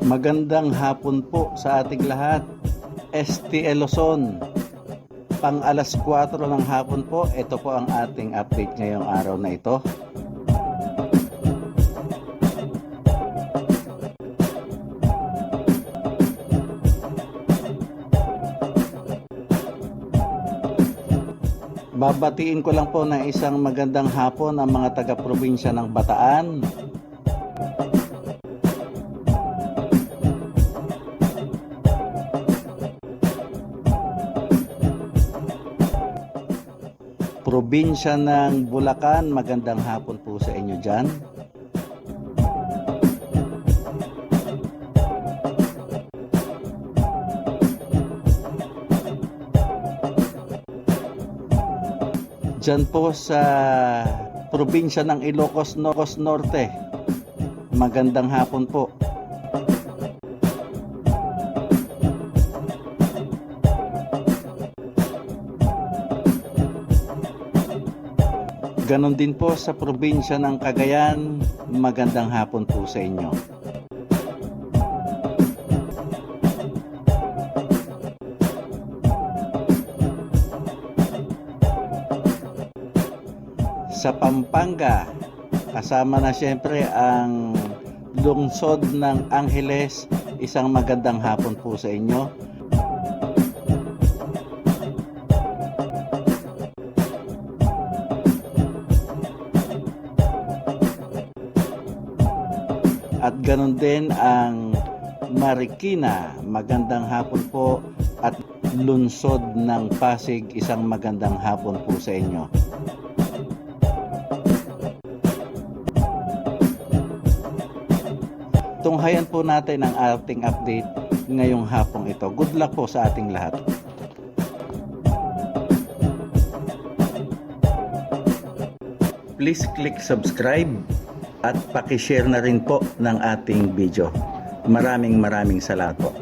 Magandang hapon po sa ating lahat. STL Luzon, pang alas 4 ng hapon po. Ito po ang ating update ngayong araw na ito. Babatiin ko lang po ng isang magandang hapon ang mga taga-probinsya ng Bataan, probinsya ng Bulacan. Magandang hapon po sa inyo dyan. Dyan po sa probinsya ng Ilocos Norte, magandang hapon po. Ganon din po sa probinsya ng Cagayan, magandang hapon po sa inyo. Sa Pampanga, kasama na siyempre ang lungsod ng Angeles, isang magandang hapon po sa inyo. At ganon din ang Marikina, magandang hapon po, at lungsod ng Pasig, isang magandang hapon po sa inyo. Tunghayan po natin ang ating update ngayong hapong ito. Good luck po sa ating lahat. Please click subscribe at paki-share na rin po ng ating video. Maraming salamat po.